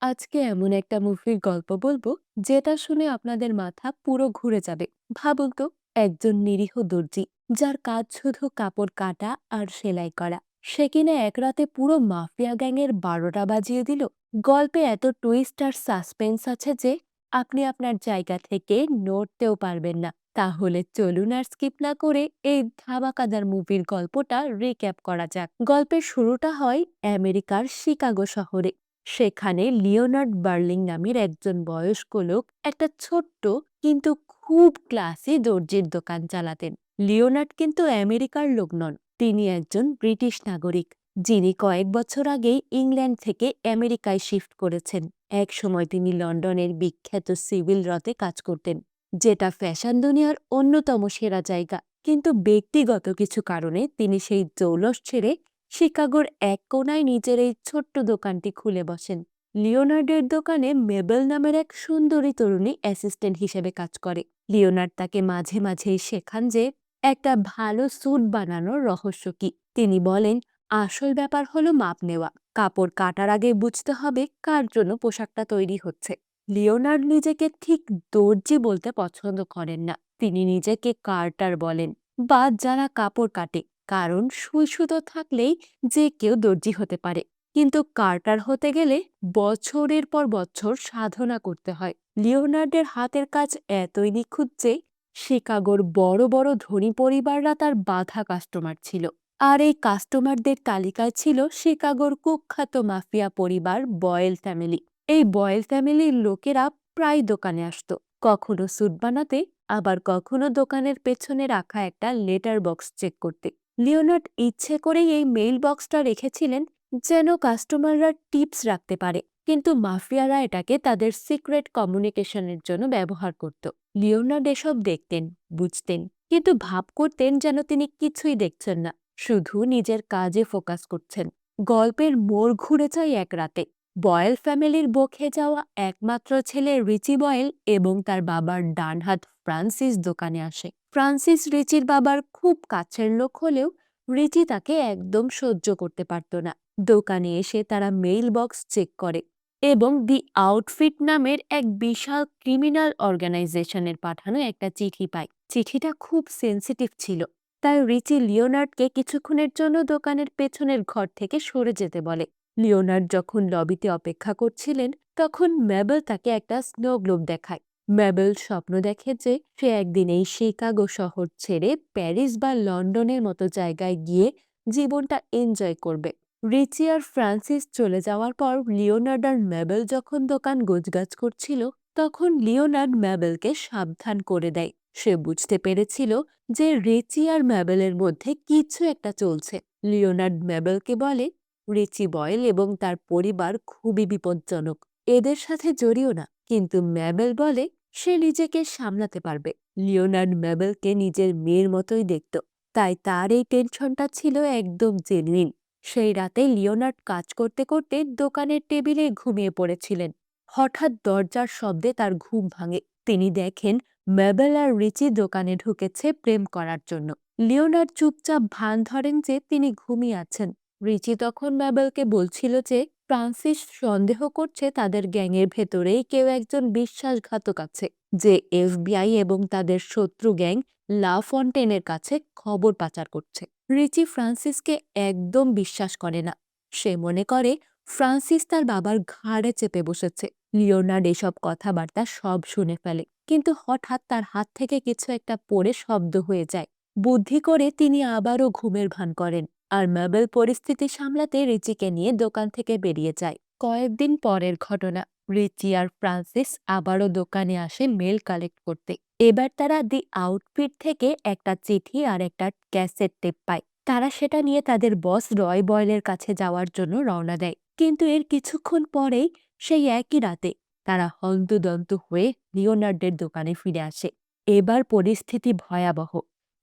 আজকে এমন একটা মুভির গল্প বলবো যেটা শুনে আপনাদের মাথা পুরো ঘুরে যাবে। ভাবুন তো, একজন নিরীহ দর্জি যার কাজ শুধু কাপড় কাটা আর সেলাই করা, সে কিনা এক রাতে পুরো মাফিয়া গ্যাংয়ের 12টা বাজিয়ে দিল। গল্পে এত টুইস্ট আর সাসপেন্স আছে যে আপনি আপনার জায়গা থেকে নড়তেও পারবেন না। তাহলে চলুন আর স্কিপ না করে এই ধামাকাদার মুভির গল্পটা রিক্যাপ করা যাক। গল্পের শুরুটা হয় আমেরিকার শিকাগো শহরে। সেখানে লিওনার্ড বার্লিং নামের একজন বয়স্ক লোক একটা ছোট্ট কিন্তু খুব ক্লাসি দর্জির দোকান চালাতেন। লিওনার্ড কিন্তু আমেরিকার লোক নন, তিনি একজন ব্রিটিশ নাগরিক যিনি কয়েক বছর আগেই ইংল্যান্ড থেকে আমেরিকায় শিফট করেছেন। এক সময় তিনি লন্ডনের বিখ্যাত সিভিল রতে কাজ করতেন, যেটা ফ্যাশন দুনিয়ার অন্যতম সেরা জায়গা। কিন্তু ব্যক্তিগত কিছু কারণে তিনি সেই জৌলস ছেড়ে শিকাগোর এক কোনায় নিজের এই ছোট্ট দোকানটি খুলে বসেন। লিওনার্ডের দোকানে মেবেল নামের এক সুন্দরী তরুণী অ্যাসিস্ট্যান্ট হিসেবে কাজ করে। লিওনার্ড তাকে মাঝে মাঝেই শেখান যে একটা ভালো স্যুট বানানোর রহস্য কি। তিনি বলেন, আসল ব্যাপার হলো মাপ নেওয়া, কাপড় কাটার আগে বুঝতে হবে কার জন্য পোশাকটা তৈরি হচ্ছে। লিওনার্ড নিজেকে ঠিক দর্জি বলতে পছন্দ করেন না, তিনি নিজেকে কার্টার বলেন, বা যারা কাপড় কাটে। কারণ সুই সুতো থাকলেই যে কেউ দর্জি হতে পারে, কিন্তু কার্টার হতে গেলে বছরের পর বছর সাধনা করতে হয়। লিওনার্ডের হাতের কাজ এতই নিখুঁত যে শিকাগোর বড় বড় ধনী পরিবাররা তার বাঁধা কাস্টমার ছিল। আর এই কাস্টমারদের তালিকায় ছিল শিকাগোর কুখ্যাত মাফিয়া পরিবার বয়েল ফ্যামিলি। এই বয়েল ফ্যামিলির লোকেরা প্রায় দোকানে আসতো, কখনো স্যুট বানাতে, আবার কখনো দোকানের পেছনে রাখা একটা লেটার বক্স চেক করতে। লিওনার্ড ইচ্ছে করেই এই মেইল বক্সটা রেখেছিলেন যেন কাস্টমাররা টিপস রাখতে পারে, কিন্তু মাফিয়ারা এটাকে তাদের সিক্রেট কমিউনিকেশনের জন্য ব্যবহার করত। লিওনার্ড এসব দেখতেন, বুঝতেন, কিন্তু ভাব করতেন যেন তিনি কিছুই দেখছেন না, শুধু নিজের কাজে ফোকাস করছেন। গল্পের মোড় ঘুরে যায় এক রাতে। বয়েল ফ্যামিলির বকে যাওয়া একমাত্র ছেলে রিচি বয়েল এবং তার বাবার ডানহাত ফ্রান্সিস দোকানে আসে। ফ্রান্সিস রিচির বাবার খুব কাছের লোক হলেও রিচি তাকে একদম সহ্য করতে পারত না। দোকানে এসে তারা মেইল বক্স চেক করে এবং দি আউটফিট নামের এক বিশাল ক্রিমিনাল অর্গানাইজেশনের পাঠানো একটা চিঠি পায়। চিঠিটা খুব সেন্সিটিভ ছিল, তাই রিচি লিওনার্ডকে কিছুক্ষণের জন্য দোকানের পেছনের ঘর থেকে সরে যেতে বলে। লিওনার্ড যখন লবিতে অপেক্ষা করছিলেন, তখন ম্যাবেল তাকে একটা স্নো গ্লোব দেখায়। ম্যাবেল স্বপ্ন দেখে যে সে একদিন এই শিকাগো শহর ছেড়ে প্যারিস বা লন্ডনের মতো জায়গায় গিয়ে জীবনটা এনজয় করবে। রিচি আর ফ্রান্সিস চলে যাওয়ার পর লিওনার্ড আর ম্যাবেল যখন দোকান গোছগাছ করছিল, তখন লিওনার্ড ম্যাবেলকে সাবধান করে দেয়। সে বুঝতে পেরেছিল যে রিচি আর ম্যাবেলের মধ্যে কিছু একটা চলছে। লিওনার্ড ম্যাবেলকে বলে, রিচি বয়েল এবং তার পরিবার খুবই বিপজ্জনক, এদের সাথে জড়িও না। কিন্তু ম্যাবেল বলে সে নিজেকে সামলাতে পারবে। লিওনার্ড ম্যাবেলকে নিজের মেয়ের মতোই দেখত, তাই তার এই টেনশনটা ছিল একদম জেনুইন। সেই রাতে লিওনার্ড কাজ করতে করতে দোকানের টেবিলে ঘুমিয়ে পড়েছিলেন। হঠাৎ দরজার শব্দে তার ঘুম ভাঙে। তিনি দেখেন ম্যাবেল আর রিচি দোকানে ঢুকেছে প্রেম করার জন্য। লিওনার্ড চুপচাপ ভান ধরেন যে তিনি ঘুমিয়ে আছেন। রিচি তখন ম্যাবেলকে বলছিল যে ফ্রান্সিস সন্দেহ করছে তাদের গ্যাংয়ের ভেতরেই কেউ একজন বিশ্বাসঘাতক আছে, যে এফবিআই এবং তাদের শত্রু গ্যাং লা ফন্টেনের কাছে খবর পাচার করছে। রিচি ফ্রান্সিসকে একদম বিশ্বাস করে না। সে মনে করে ফ্রান্সিস তার বাবার ঘাড়ে চেপে বসেছে। লিওনার্ড এসব কথাবার্তা সব শুনে ফেলে, কিন্তু হঠাৎ তার হাত থেকে কিছু একটা পড়ে শব্দ হয়ে যায়। বুদ্ধি করে তিনি আবারও ঘুমের ভান করেন, আর ম্যাবেল পরিস্থিতি সামলাতে রিচিকে নিয়ে দোকান থেকে বেরিয়ে যায়। কয়েকদিন পরের ঘটনা। রিচি আর ফ্রান্সিস আবারও দোকানে আসে মেল কালেক্ট করতে। এবার তারা দি আউটফিট থেকে একটা চিঠি আর একটা ক্যাসেট টেপ পায়। তারা সেটা নিয়ে তাদের বস রয় বয়েলের কাছে যাওয়ার জন্য রওনা দেয়। কিন্তু এর কিছুক্ষণ পরেই, সেই একই রাতে, তারা হন্তদন্ত হয়ে লিওনার্ডের দোকানে ফিরে আসে। এবার পরিস্থিতি ভয়াবহ।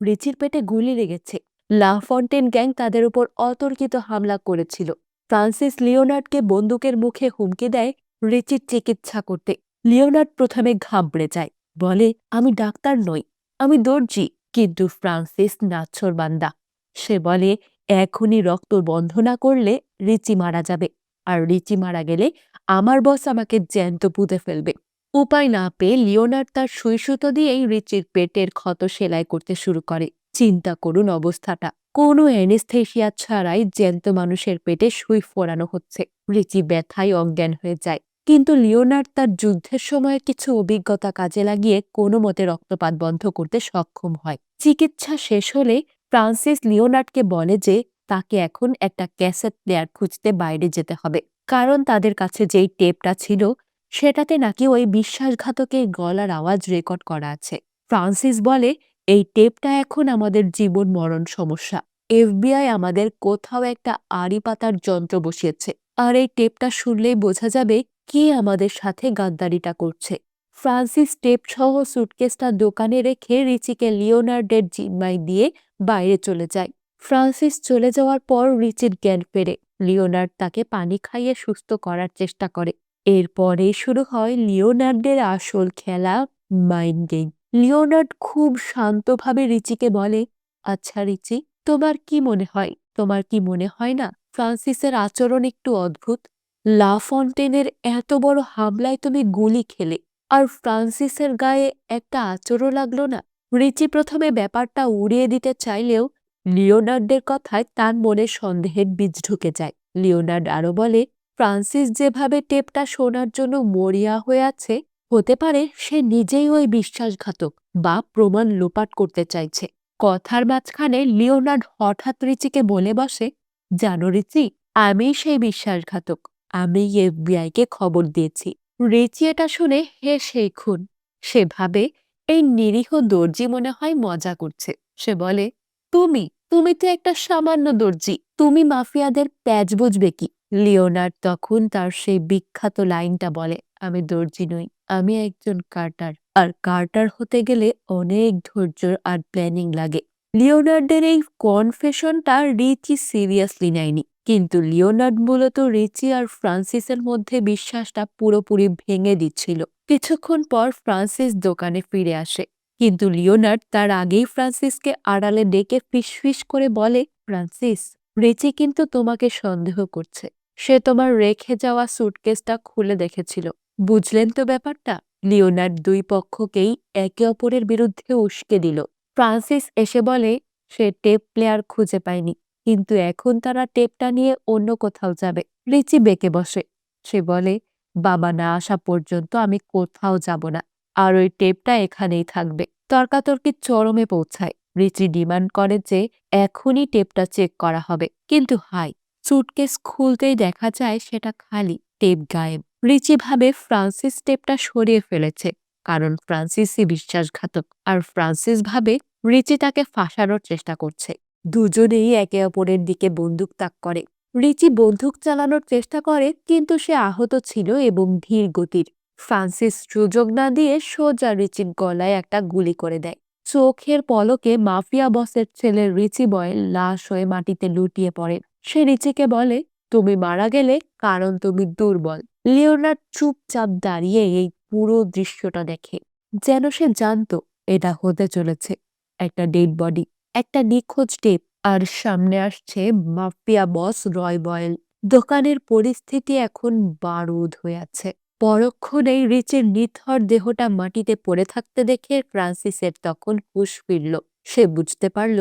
রিচির পেটে গুলি লেগেছে। লা ফন্টেন গ্যাং তাদের উপর অতর্কিত হামলা করেছিল। ফ্রান্সিস লিওনার্ডকে বন্দুকের মুখে হুমকি দেয় রিচির চিকিৎসা করতে। লিওনার্ড প্রথমে ঘাবড়ে যায়, বলে, আমি ডাক্তার নই, আমি দর্জি। কিন্তু ফ্রান্সিস নাছোড়বান্দা। সে বলে, এখনই রক্ত বন্ধ না করলে রিচি মারা যাবে, আর রিচি মারা গেলে আমার বস আমাকে জ্যান্ত পুঁতে ফেলবে। উপায় না পেয়ে লিওনার্ড তার সুই সুতো দিয়েই রিচির পেটের ক্ষত সেলাই করতে শুরু করে। চিন্তা করুন অবস্থাটা, কোনো অ্যানেস্থেশিয়া ছাড়াই জ্যান্ত মানুষের পেটে সুই ফোরানো হচ্ছে। রিচি ব্যথায় অজ্ঞান হয়ে যায়, কিন্তু লিওনার্ড তার যুদ্ধের সময় কিছু অভিজ্ঞতা কাজে লাগিয়ে কোনো মতে রক্তপাত বন্ধ করতে সক্ষম হয়। চিকিৎসা শেষ হলে ফ্রান্সিস লিওনার্ডকে বলে যে তাকে এখন একটা ক্যাসেট প্লেয়ার খুঁজতে বাইরে যেতে হবে, কারণ তাদের কাছে যেই টেপটা ছিল সেটাতে নাকি ওই বিশ্বাসঘাতকের গলার আওয়াজ রেকর্ড করা আছে। ফ্রান্সিস বলে, এই টেপটা এখন আমাদের জীবন মরণ সমস্যা। এফবিআই আমাদের কোথাও একটা আড়ি পাতার যন্ত্র বসিয়েছে, আর এই টেপটা শুনলেই বোঝা যাবে কে আমাদের সাথে গাদ্দারিটা করছে। ফ্রান্সিস টেপ সহ সুটকেসটা দোকানে রেখে রিচিকে লিওনার্ডের জিম্মায় দিয়ে বাইরে চলে যায়। ফ্রান্সিস চলে যাওয়ার পর রিচির জ্ঞান ফেরে। লিওনার্ড তাকে পানি খাইয়ে সুস্থ করার চেষ্টা করে। এরপরে শুরু হয় লিওনার্ডের আসল খেলা, মাইন্ড গেম। লিওনার্ড খুব শান্তভাবে রিচিকে বলে, আচ্ছা রিচি, তোমার কি মনে হয় না ফ্রান্সিসের আচরণ একটু অদ্ভুত? লা ফন্টেনের এত বড় হামলায় তুমি গুলি খেলে, আর ফ্রান্সিসের গায়ে একটা আঁচড়ও লাগলো না। রিচি প্রথমে ব্যাপারটা উড়িয়ে দিতে চাইলেও লিওনার্ডের কথায় তার মনে সন্দেহের বীজ ঢুকে যায়। লিওনার্ড আরো বলে, ফ্রান্সিস যেভাবে টেপটা শোনার জন্য মরিয়া হয়ে আছে, হতে পারে সে নিজেই ওই বিশ্বাসঘাতক বা প্রমাণ লোপাট করতে চাইছে। কথার মাঝখানে লিওনার্ড হঠাৎ রিচিকে বলে বসে, জানো রিচি, আমি সেই বিশ্বাসঘাতক। আমি এফবিআই কে খবর দিয়েছি। রিচি এটা শুনে হেসেই খুন। সে ভাবে এই নিরীহ দর্জি মনে হয় মজা করছে। সে বলে, তুমি তুমি তো একটা সামান্য দর্জি, তুমি মাফিয়াদের প্যাচ বুঝবে কি? লিওনার্ড তখন তার সেই বিখ্যাত লাইনটা বলে, আমি দর্জি নই, আমি একজন কার্টার, আর কার্টার হতে গেলে অনেক ধৈর্য আর প্ল্যানিং লাগে। লিওনার্ডের এই কনফেশনটা রিচি সিরিয়াসলি নেয়নি, কিন্তু লিওনার্ড মূলত রিচি আর ফ্রান্সিসের মধ্যে বিশ্বাসটা পুরোপুরি ভেঙে দিচ্ছিল। কিছুক্ষণ পর ফ্রান্সিস দোকানে ফিরে আসে, কিন্তু লিওনার্ড তার আগেই ফ্রান্সিসকে আড়ালে ডেকে ফিসফিস করে বলে, ফ্রান্সিস, রিচি কিন্তু তোমাকে সন্দেহ করছে। সে তোমার রেখে যাওয়া সুটকেসটা খুলে দেখেছিল। বুঝলেন তো ব্যাপারটা? লিওনার্ড দুই পক্ষকেই একে অপরের বিরুদ্ধে উস্কে দিল। ফ্রান্সিস এসে বলে সে টেপ প্লেয়ার খুঁজে পায়নি, কিন্তু এখন তারা টেপটা নিয়ে অন্য কোথাও যাবে। রিচি বেঁকে বসে। সে বলে, বাবা না আসা পর্যন্ত আমি কোথাও যাব না, আর ওই টেপটা এখানেই থাকবে। তর্কাতর্কি চরমে পৌঁছায়। রিচি ডিমান্ড করে যে এখনই টেপটা চেক করা হবে, কিন্তু হাই, সুটকেস খুলতেই দেখা যায় সেটা খালি, টেপ গায়েব। রিচি ভাবে ফ্রান্সিস টেপটা সরিয়ে ফেলেছে, কারণ ফ্রান্সিসই বিশ্বাসঘাতক, আর ফ্রান্সিস ভাবে রিচি তাকে ফাঁসানোর চেষ্টা করছে। দুজনেই একে অপরের দিকে বন্দুক তাক করে। রিচি বন্দুক চালানোর চেষ্টা করে, কিন্তু সে আহত ছিল এবং ধীর গতির। ফ্রান্সিস সুযোগ না দিয়ে সোজা রিচির গলায় একটা গুলি করে দেয়। চোখের পলকে মাফিয়া বসের ছেলে রিচি বয়েল লাশ হয়ে মাটিতে লুটিয়ে পড়ে। সে রিচিকে বলে, তুমি মারা গেলে কারণ তুমি দুর্বল। লিওনার্ড চুপচাপ দাঁড়িয়ে এই পুরো দৃশ্যটা দেখে, যেন সে জানতো এটা হতে চলেছে। একটা ডেড বডি, একটা নিখোঁজ টেপ, আর সামনে আসছে মাফিয়া বস রয় বয়েল। দোকানের পরিস্থিতি এখন বারুদ হয়ে আছে। পরক্ষণেই রিচের নিথর দেহটা মাটিতে পড়ে থাকতে দেখে ফ্রান্সিসের তখন হুঁশ ফিরল। সে বুঝতে পারল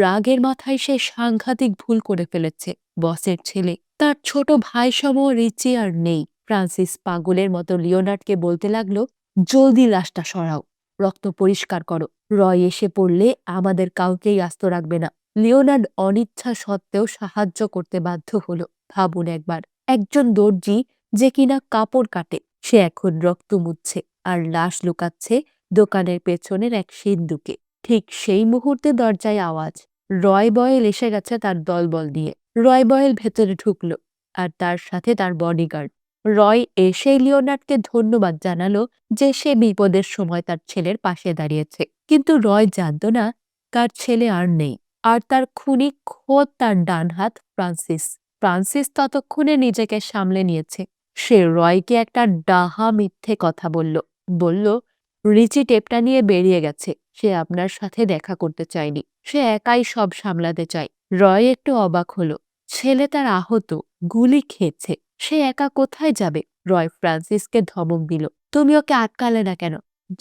রাগের মাথায় সে সাংঘাতিক ভুল করে ফেলেছে। বসের ছেলে, তার ছোট ভাই সম রিচি আর নেই। ফ্রান্সিস পাগলের মতো লিওনার্ডকে বলতে লাগলো, জলদি লাশটা সরাও, রক্ত পরিষ্কার করো। রয় এসে পড়লে আমাদের কাউকেই আস্ত রাখবে না। লিওনার্ড অনিচ্ছা সত্ত্বেও সাহায্য করতে বাধ্য হলো। ভাবুন একবার, একজন দর্জি যে কিনা কাপড় কাটে, সে এখন রক্ত মুছছে আর লাশ লুকাচ্ছে দোকানের পেছনের এক সিন্দুকে। ঠিক সেই মুহূর্তে দরজায় আওয়াজ। রয় বয়েল এসে গেছে তার দলবল নিয়ে। রয় বয়েল ভেতরে ঢুকলো, আর তার সাথে তার বডিগার্ড। রয় এসে লিওনার্ডকে ধন্যবাদ জানালো যে সে বিপদের সময় তার ছেলের পাশে দাঁড়িয়েছে। কিন্তু রয় জানত না তার ছেলে আর নেই, আর তার খুনি খোদ তার ডান হাত ফ্রান্সিস। ফ্রান্সিস ততক্ষণে নিজেকে সামলে নিয়েছে। সে রয়কে একটা ডাহা মিথ্যে কথা বলল, রিচি টেপটা নিয়ে বেরিয়ে গেছে, সে আপনার সাথে দেখা করতে চায়নি, সে একাই সব সামলাতে চায়। রয় একটু অবাক হলো। ছেলে তার আহত, গুলি খেয়েছে, সে একা কোথায় যাবে? রয় ফ্রান্সিসকে ধমক দিল, তুমি ওকে আটকালে না কেন?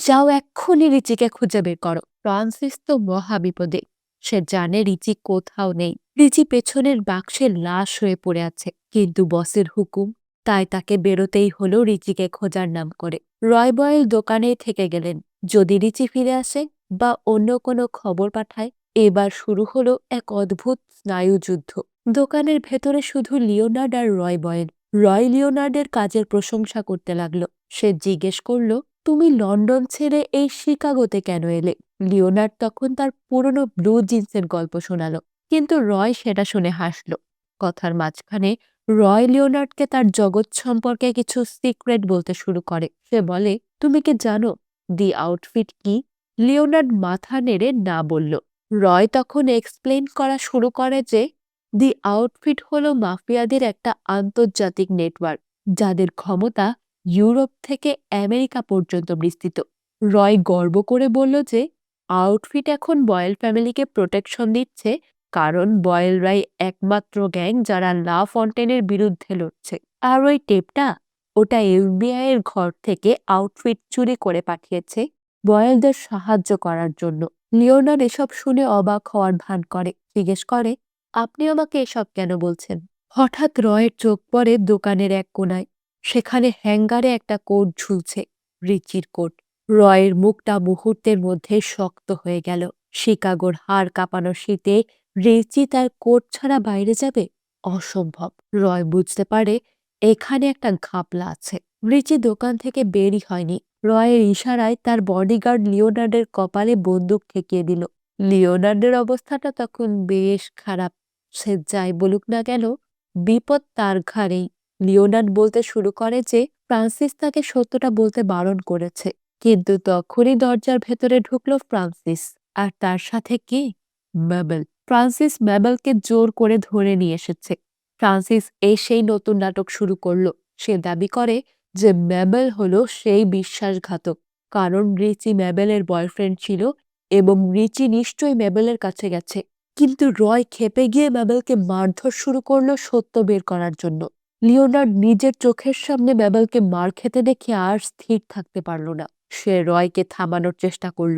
যাও এক্ষুনি রিচিকে খুঁজে বের করো। ফ্রান্সিস তো মহা বিপদে। সে জানে রিচি কোথাও নেই। রিচি পেছনের বাক্সে লাশ হয়ে পড়ে আছে, কিন্তু বসের হুকুম, তাই তাকে বেরোতেই হলো রিচিকে খোঁজার নাম করে। রয় বয়েল দোকানেই থেকে গেলেন, যদি রিচি ফিরে আসে বা অন্য কোনো খবর পাঠায়। এবার শুরু হলো এক অদ্ভুত স্নায়ুযুদ্ধ। দোকানের ভেতরে শুধু লিওনার্ড আর রয় বয়েল। রয় লিওনার্ডের কাজের প্রশংসা করতে লাগলো। সে জিজ্ঞেস করল, তুমি লন্ডন ছেড়ে এই শিকাগোতে কেন এলে? লিওনার্ড তখন তার পুরনো ব্লু জিন্সের গল্প শোনালো, কিন্তু রয় সেটা শুনে হাসল। কথার মাঝখানে রয় লিওনার্ডকে তার জগৎ সম্পর্কে কিছু সিক্রেট বলতে শুরু করে। সে বলে, তুমি কি জানো দি আউটফিট কি? লিওনার্ড মাথা নেড়ে না বলল। রয় তখন এক্সপ্লেন করা শুরু করে যে দি আউটফিট হলো মাফিয়াদের একটা আন্তর্জাতিক নেটওয়ার্ক, যাদের ক্ষমতা ইউরোপ থেকে আমেরিকা পর্যন্ত বিস্তৃত। রয় গর্ব করে বলল যে আউটফিট এখন বয়েল ফ্যামিলিকে প্রোটেকশন দিচ্ছে, কারণ বয়েলরাই একমাত্র গ্যাং যারা লা ফন্টেনের বিরুদ্ধে লড়ছে। আর ওই টেপটা, ওটা এফবিআই এর ঘর থেকে আউটফিট চুরি করে পাঠিয়েছে বয়েলদের সাহায্য করার জন্য। লিওনার্ড এসব শুনে অবাক হওয়ার ভান করে, জিজ্ঞেস করে, আপনি আমাকে এসব কেন বলছেন? হঠাৎ রয়ের চোখ পড়ে দোকানের এক কোনায়। সেখানে হ্যাঙ্গারে একটা কোট ঝুলছে, রিচির কোট। রয়ের মুখটা মুহূর্তের মধ্যে শক্ত হয়ে গেল। শিকাগোর হাড় কাঁপানো শীতে রিচি তার কোট ছাড়া বাইরে যাবে? অসম্ভব। রয় বুঝতে পারে এখানে একটা ঘাপলা আছে। রিচি দোকান থেকে বেরই হয়নি। রয়ের ইশারায় তার বডিগার্ড লিওনার্ডের কপালে বন্দুক ঠেকিয়ে দিল। লিওনার্ডের অবস্থাটা তখন বেশ খারাপ। সে যাই বলুক না কেন, বিপদ তার ঘাড়েই। লিওনার্ড বলতে শুরু করে যে ফ্রান্সিস তাকে সত্যটা বলতে বারণ করেছে, কিন্তু তখনই দরজার ভেতরে ঢুকলো ফ্রান্সিস। আর তার সাথে কে? ম্যাবেল। ফ্রান্সিস ম্যাবেলকে জোর করে ধরে নিয়ে এসেছে। ফ্রান্সিস এসেই নতুন নাটক শুরু করলো। সে দাবি করে যে ম্যাবেল হলো সেই বিশ্বাসঘাতক, কারণ রিচি ম্যাবেলের বয়ফ্রেন্ড ছিল এবং রিচি নিশ্চয়ই ম্যাবেলের কাছে গেছে। কিন্তু রয় ক্ষেপে গিয়ে ম্যাবেলকে মারধর শুরু করলো সত্য বের করার জন্য। লিওনার্ড নিজের চোখের সামনে ম্যাবেলকে মার খেতে দেখে আর স্থির থাকতে পারল না। সে রয়কে থামানোর চেষ্টা করল,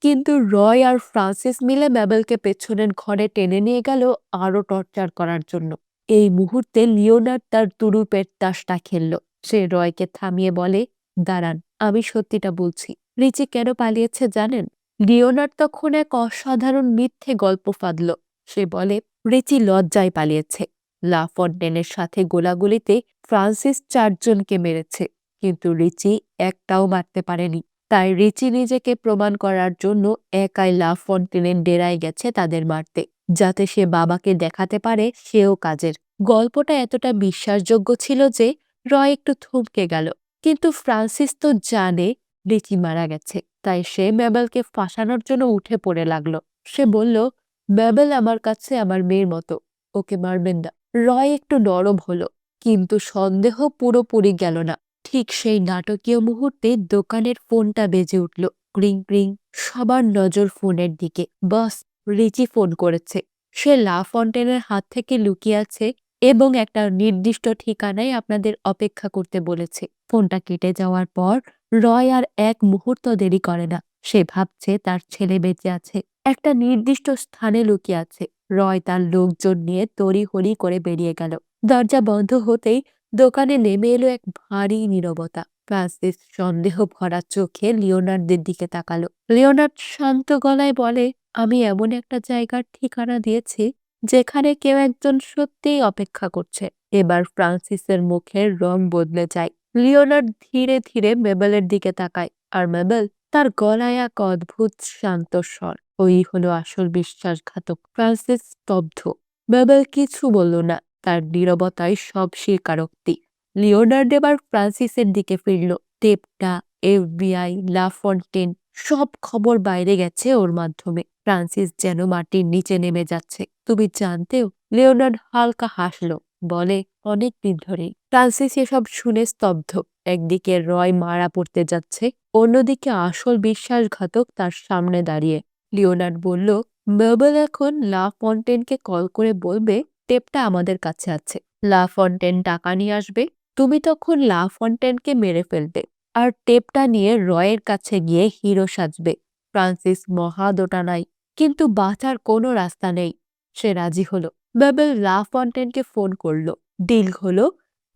কিন্তু রয় আর ফ্রান্সিস মিলে ম্যাবেলকে পেছনের ঘরে টেনে নিয়ে গেল আরো টর্চার করার জন্য। এই মুহূর্তে লিওনার্ড তার তুরুপের তাসটা খেলল। সে রয়কে থামিয়ে বলে, দাঁড়ান, আমি সত্যিটা বলছি। রিচি কেন পালিয়েছে জানেন? লিওনার্ড তখন এক অসাধারণ মিথ্যে গল্প ফাঁদল। সে বলে, রিচি লজ্জায় পালিয়েছে। লা ফন্টেনের সাথে গোলাগুলিতে ফ্রান্সিস 4 জনকে মেরেছে, কিন্তু রিচি একটাও মারতে পারেনি। তাই রিচি নিজেকে প্রমাণ করার জন্য একাই লা ফন্টেনের ডেরায় গেছে তাদের মারতে, যাতে সে বাবাকে দেখাতে পারে সেও কাজের। গল্পটা এতটা বিশ্বাসযোগ্য ছিল যে রয় একটু থমকে গেল। কিন্তু ফ্রান্সিস তো জানে রিচি মারা গেছে, তাই সে ম্যাবেলকে ফাঁসানোর জন্য উঠে পড়ে লাগলো। সে বলল, ম্যাবেল আমার কাছে আমার মেয়ের মতো, ওকে মারবেন না। রয় একটু নরম হলো, কিন্তু সন্দেহ পুরোপুরি গেল না। ঠিক সেই নাটকীয় মুহূর্তে দোকানের ফোনটা বেজে উঠল। ক্রিং ক্রিং। সবার নজর ফোনের দিকে। বস, রিচি ফোন করেছে। সে লা ফন্টেনের হাত থেকে লুকিয়ে আছে এবং একটা নির্দিষ্ট ঠিকানায় আপনাদের অপেক্ষা করতে বলেছে। ফোনটা কেটে যাওয়ার পর রয় আর এক মুহূর্ত দেরি করে না। সে ভাবছে তার ছেলে বেঁচে আছে, একটা নির্দিষ্ট স্থানে লুকিয়ে আছে। রয় তার লোকজন নিয়ে তড়িঘড়ি করে বেরিয়ে গেল। দরজা বন্ধ হতেই দোকানে নেমে এলো এক ভারী নীরবতা। ফ্রান্সিস সন্দেহ ভরা চোখে লিওনার্ডের দিকে তাকালো। লিওনার্ড শান্ত গলায় বলে, আমি এমন একটা জায়গার ঠিকানা দিয়েছি যেখানে কেউ একজন সত্যিই অপেক্ষা করছে। এবার ফ্রান্সিসের মুখের রং বদলে যায়। লিওনার্ড ধীরে ধীরে মেবেলের দিকে তাকায়, আর মেবেল, তার গলায় এক অদ্ভুত শান্ত স্বর। ওই হলো আসল বিশ্বাসঘাতক। ফ্রান্সিস স্তব্ধ। মেবেল কিছু বলল না, তার নীরবতায় সব স্বীকারোক্তি। লিওনার্ড এবার ফ্রান্সিসের দিকে ফিরল। টেপটা, এফবিআই, লা ফন্টেন, সব খবর বাইরে গেছে ওর মাধ্যমে। ফ্রান্সিস যেন মাটির নিচে নেমে যাচ্ছে। তুমি জানতেও? লিওনার্ড হালকা হাসলো, বলে, অনেক দিন ধরেই। ফ্রান্সিস এসব শুনে স্তব্ধ। একদিকে রয় মারা পড়তে যাচ্ছে, অন্যদিকে আসল বিশ্বাসঘাতক তার সামনে দাঁড়িয়ে। লিওনার্ড বলল, মেবেল এখন লা ফন্টেনকে কল করে বলবে টেপটা আমাদের কাছে আছে। লা ফন্টেন টাকা নিয়ে আসবে, তুমি তখন লা ফন্টেনকে মেরে ফেলবে আর টেপটা নিয়ে রয়ের কাছে গিয়ে হিরো সাজবে। ফ্রান্সিস মহা দোটানায়, কিন্তু বাঁচার কোনো রাস্তা নেই। সে রাজি হলো। বেবেল লা ফন্টেনকে ফোন করলো। ডিল হলো,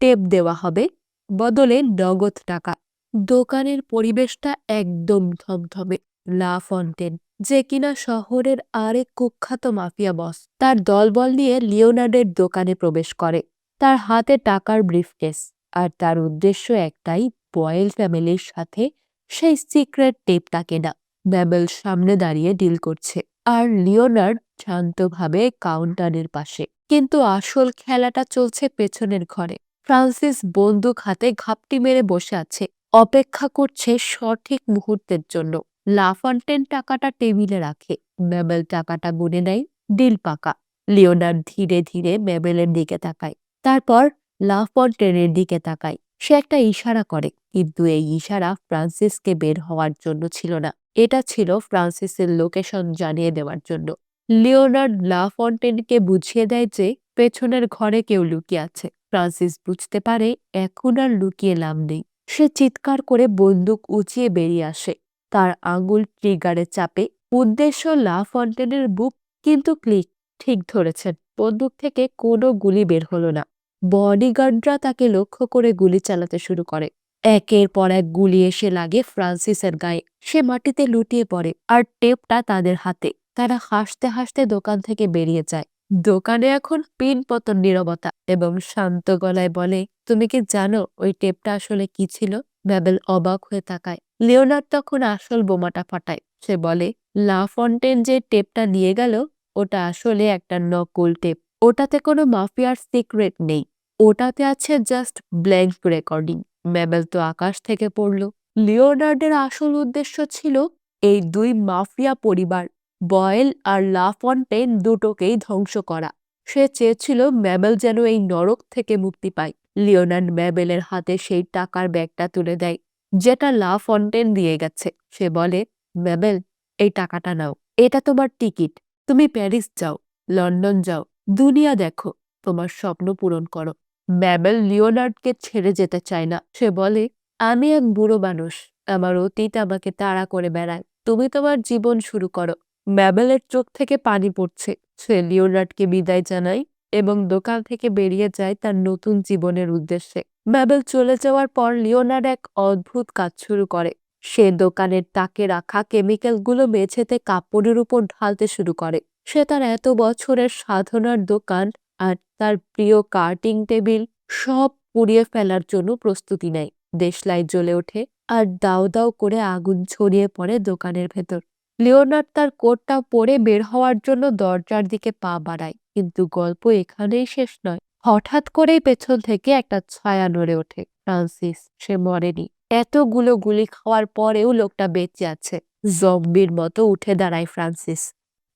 টেপ দেওয়া হবে, বদলে নগদ টাকা। দোকানের পরিবেশটা একদম থমথমে। লা ফন্টেন, যে কিনা শহরের আরেক কুখ্যাত মাফিয়া বস, তার দলবল নিয়ে লিওনার্ডের দোকানে প্রবেশ করে। তার হাতে টাকার ব্রিফকেস, আর তার উদ্দেশ্য একটাই, বয়েল ফ্যামিলির সাথে সেই সিক্রেট টেপটা কেনা। ব্যাবেল সামনে দাঁড়িয়ে ডিল করছে, আর লিওনার্ড শান্তভাবে কাউন্টারের পাশে। কিন্তু আসল খেলাটা চলছে পেছনের ঘরে। ফ্রান্সিস বন্দুক হাতে ঘাপটি মেরে বসে আছে, অপেক্ষা করছে সঠিক মুহূর্তের জন্য। লাফন্টেন টাকাটা টেবিলে রাখে, ব্যাবেল টাকাটা গুনে নেয়। ডিল পাকা। লিওনার্ড ধীরে ধীরে ব্যাবেলের দিকে তাকায়, তারপর লাফন্টেনের দিকে তাকায়। সে একটা ইশারা করে, কিন্তু এই ইশারা ফ্রান্সিসকে বের হওয়ার জন্য ছিল না। এটা ছিল ফ্রান্সিসের লোকেশন জানিয়ে দেওয়ার জন্য। লিওনার্ড লাফন্টেনকে বুঝিয়ে দেয় যে পেছনের ঘরে কেউ লুকিয়ে আছে। ফ্রান্সিস বুঝতে পারে এখন আর লুকিয়ে লাভ নেই। সে চিৎকার করে বন্দুক উঁচিয়ে বেরিয়ে আসে। তার আঙুল ট্রিগারে চাপে। উদ্দেশ্য লা ফন্টেনের বুক, কিন্তু ক্লিক ঠিক ধরেছেন। বন্দুক থেকে কোনো গুলি বের হলো না। বডিগার্ডরা তাকে লক্ষ্য করে গুলি চালাতে শুরু করে। একের পর এক গুলি এসে লাগে ফ্রান্সিসের গায়ে। সে মাটিতে লুটিয়ে পড়ে, আর টেপটা তাদের হাতে। তারা হাসতে হাসতে দোকান থেকে বেরিয়ে যায়। দোকানে এখন পিন পতন নীরবতা, এবং শান্ত গলায় বলে, তুমি কি জানো ওই টেপটা আসলে কি ছিল? ব্যাবেল অবাক হয়ে তাকায়। লিওনার্ড তখন আসল বোমাটা ফাটায়। সে বলে, লা ফন্টেন যে টেপটা নিয়ে গেল, ওটা আসলে একটা নকল টেপ। ওটাতে কোনো মাফিয়ার সিক্রেট নেই। ওটাতে আছে জাস্ট ব্ল্যাঙ্ক রেকর্ডিং। ব্যাবেল তো আকাশ থেকে পড়ল। লিওনার্ডের আসল উদ্দেশ্য ছিল এই দুই মাফিয়া পরিবার, বয়েল আর লা ফন্টেন, দুটোকেই ধ্বংস করা। সে চেয়েছিল ম্যাবেল যেন এই নরক থেকে মুক্তি পায়। লিওনার্ড ম্যাবেলের হাতে সেই টাকার ব্যাগটা তুলে দেয়, যেটা লা ফন্টেন দিয়ে গেছে। সে বলে, ম্যাবেল, এই টাকাটা নাও। এটা তোমার টিকিট। তুমি প্যারিস যাও, লন্ডন যাও, দুনিয়া দেখো, তোমার স্বপ্ন পূরণ করো। ম্যাবেল লিওনার্ডকে ছেড়ে যেতে চায় না। সে বলে, আমি এক বুড়ো মানুষ, আমার অতীত আমাকে তাড়া করে বেড়ায়। তুমি তোমার জীবন শুরু করো। ম্যাবেলের চোখ থেকে পানি পড়ছে। সে লিওনার্ডকে বিদায় জানায় এবং দোকান থেকে বেরিয়ে যায় তার নতুন জীবনের উদ্দেশ্যে। ম্যাবেল চলে যাওয়ার পর লিওনার্ড এক অদ্ভুত কাজ শুরু করে। সে দোকানের তাকে রাখা কেমিক্যালগুলো মেঝেতে কাপড়ের উপর ঢালতে শুরু করে। সে তার এত বছরের সাধনার দোকান আর তার প্রিয় কার্টিং টেবিল সব পুড়িয়ে ফেলার জন্য প্রস্তুতি নেয়। দেশলাই জ্বলে ওঠে, আর দাউ দাউ করে আগুন ছড়িয়ে পড়ে দোকানের ভেতর। লিওনার্ড তার কোটটা পরে বের হওয়ার জন্য দরজার দিকে পা বাড়ায়, কিন্তু গল্প এখানেই শেষ নয়। হঠাৎ করেই পেছন থেকে একটা ছায়া নড়ে ওঠে। ফ্রান্সিস, সে মরেনি। এতগুলো গুলি খাওয়ার পরেও লোকটা বেঁচে আছে। জম্বির মতো উঠে দাঁড়ায় ফ্রান্সিস।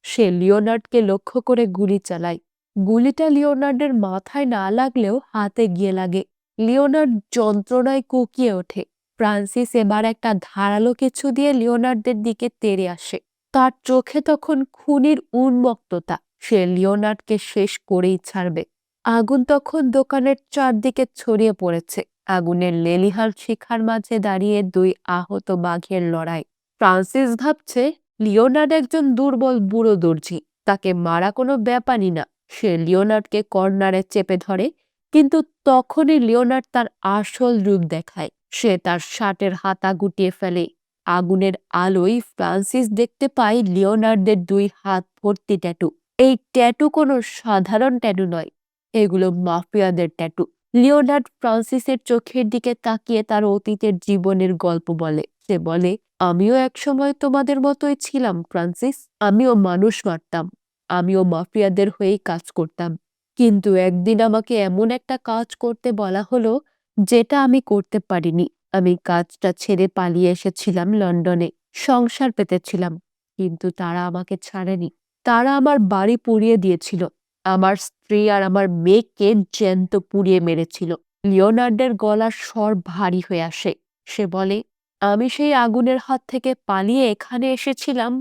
সে লিওনার্ডকে লক্ষ্য করে গুলি চালায়। গুলিটা লিওনার্ডের মাথায় না লাগলেও হাতে গিয়ে লাগে। লিওনার্ড যন্ত্রণায় কুঁকিয়ে ওঠে। ফ্রান্সিস এবার একটা ধারালো কিছু দিয়ে লিওনার্ডের দিকে তেড়ে আসে। তার চোখে তখন খুনির উন্মত্ততা। সে লিওনার্ডকে শেষ করেই ছাড়বে। আগুন তখন দোকানের চারদিকে ছড়িয়ে পড়েছে। আগুনের লেলিহান শিখার মাঝে দাঁড়িয়ে দুই আহত বাঘের লড়াই। ফ্রান্সিস ভাবছে, লিওনার্ড একজন দুর্বল বুড়ো দর্জি, তাকে মারা কোনো ব্যাপারই না। সে লিওনার্ডকে কর্নারে চেপে ধরে, কিন্তু তখনই লিওনার্ড তার আসল রূপ দেখায়। সে তার শার্টের হাতা গুটিয়ে ফেলে। আগুনের আলোয় ফ্রান্সিস দেখতে পায় লিওনার্ডের দুই হাত ভর্তি ট্যাটু। এই ট্যাটু কোনো সাধারণ ট্যাটু নয়, এগুলো মাফিয়াদের ট্যাটু। লিওনার্ড ফ্রান্সিসের চোখের দিকে তাকিয়ে তার অতীতের জীবনের গল্প বলে। সে বলে, আমিও একসময় তোমাদের মতোই ছিলাম ফ্রান্সিস। আমিও মানুষ মারতাম, আমিও মাফিয়াদের হয়েই কাজ করতাম। কিন্তু একদিন আমাকে এমন একটা কাজ করতে বলা হলো যেটা আমি করতে পারিনি। আমি কাজটা ছেড়ে পালিয়ে এসেছিলাম লন্ডনে, সংসার পেতেছিলাম। কিন্তু তারা আমাকে ছাড়েনি। তারা আমার বাড়ি পুড়িয়ে দিয়েছিল, আমার স্ত্রী আর আমার মেয়েকে জ্যান্ত পুড়িয়ে মেরেছিল। লিওনার্ডের গলার স্বর ভারী হয়ে আসে। সে বলে, আমি সেই আগুনের হাত থেকে পালিয়ে এখানে এসেছিলাম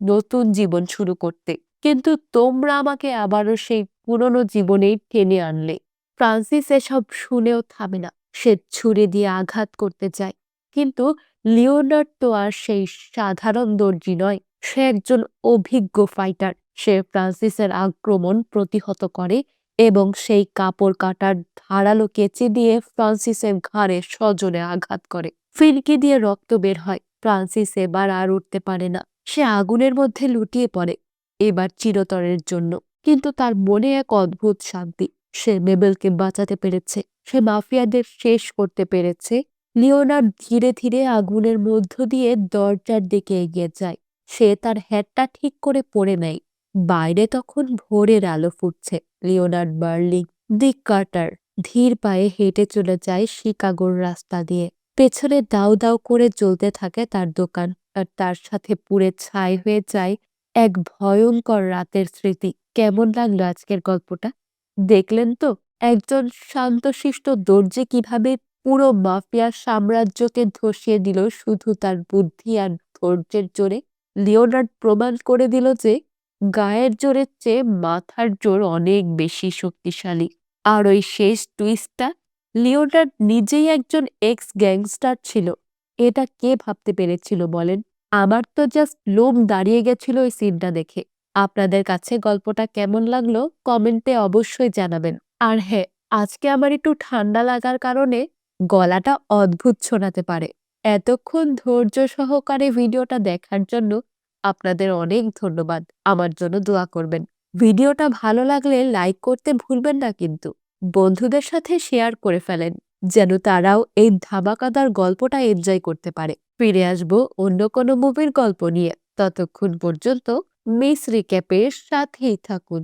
নতুন জীবন শুরু করতে, কিন্তু তোমরা আমাকে আবারও সেই পুরনো জীবনেই টেনে আনলে। ফ্রান্সিস এসব শুনেও থামে না। সে ছুরি দিয়ে আঘাত করতে চায়, কিন্তু লিওনার্ড তো আর সেই সাধারণ দর্জি নয়। সে একজন অভিজ্ঞ ফাইটার। সে ফ্রান্সিসের আক্রমণ প্রতিহত করে এবং সেই কাপড় কাটার ধারালো কেচি দিয়ে ফ্রান্সিসের ঘাড়ে সজোরে আঘাত করে। ফিনকি দিয়ে রক্ত বের হয়। ফ্রান্সিস এবার আর উঠতে পারে না। সে আগুনের মধ্যে লুটিয়ে পড়ে, এবার চিরতরের জন্য। কিন্তু তার মনে এক অদ্ভুত শান্তি। সে মেবেলকে বাঁচাতে পেরেছে, সে মাফিয়াদের শেষ করতে পেরেছে। লিওনার্ড ধীরে ধীরে আগুনের মধ্য দিয়ে দরজার দিকে এগিয়ে যায়। সে তার হ্যাটটা ঠিক করে পরে নেয়। বাইরে তখন ভোরের আলো ফুটছে। লিওনার্ড বার্লিং, ডিক কার্টার ধীর পায়ে হেঁটে চলে যায় শিকাগোর রাস্তা দিয়ে। পেছনে দাউ দাউ করে জ্বলতে থাকে তার দোকান, আর তার সাথে পুড়ে ছাই হয়ে যায় এক ভয়ঙ্কর রাতের স্মৃতি। কেমন লাগলো আজকের গল্পটা? দেখলেন তো একজন শান্তশিষ্ট দর্জি কিভাবে পুরো মাফিয়া সাম্রাজ্যকে ধসিয়ে দিল শুধু তার বুদ্ধি আর ধৈর্যের জোরে। লিওনার্ড প্রমাণ করে দিল যে গায়ের জোরের চেয়ে মাথার জোর অনেক বেশি শক্তিশালী। আর ওই শেষ টুইস্টটা, লিওনার্ড নিজেই একজন এক্স গ্যাংস্টার ছিল। এটা কে ভাবতে পেরেছিল বলেন? আমার তো জাস্ট লোম দাঁড়িয়ে গেছিল ওই সিনটা দেখে। আপনাদের কাছে গল্পটা কেমন লাগলো কমেন্টে অবশ্যই জানাবেন। আর হ্যাঁ, আজকে আমার একটু ঠান্ডা লাগার কারণে গলাটা অদ্ভুত শোনাতে পারে। এতক্ষণ ধৈর্য সহকারে ভিডিওটা দেখার জন্য আপনাদের অনেক ধন্যবাদ। আমার জন্য দোয়া করবেন। ভিডিওটা ভালো লাগলে লাইক করতে ভুলবেন না কিন্তু। বন্ধুদের সাথে শেয়ার করে ফেলেন, যেন তারাও এই ধামাকাদার গল্পটা এনজয় করতে পারে। ফিরে আসবো অন্য কোনো মুভির গল্প নিয়ে। ততক্ষণ পর্যন্ত মিস রিক্যাপের সাথেই থাকুন।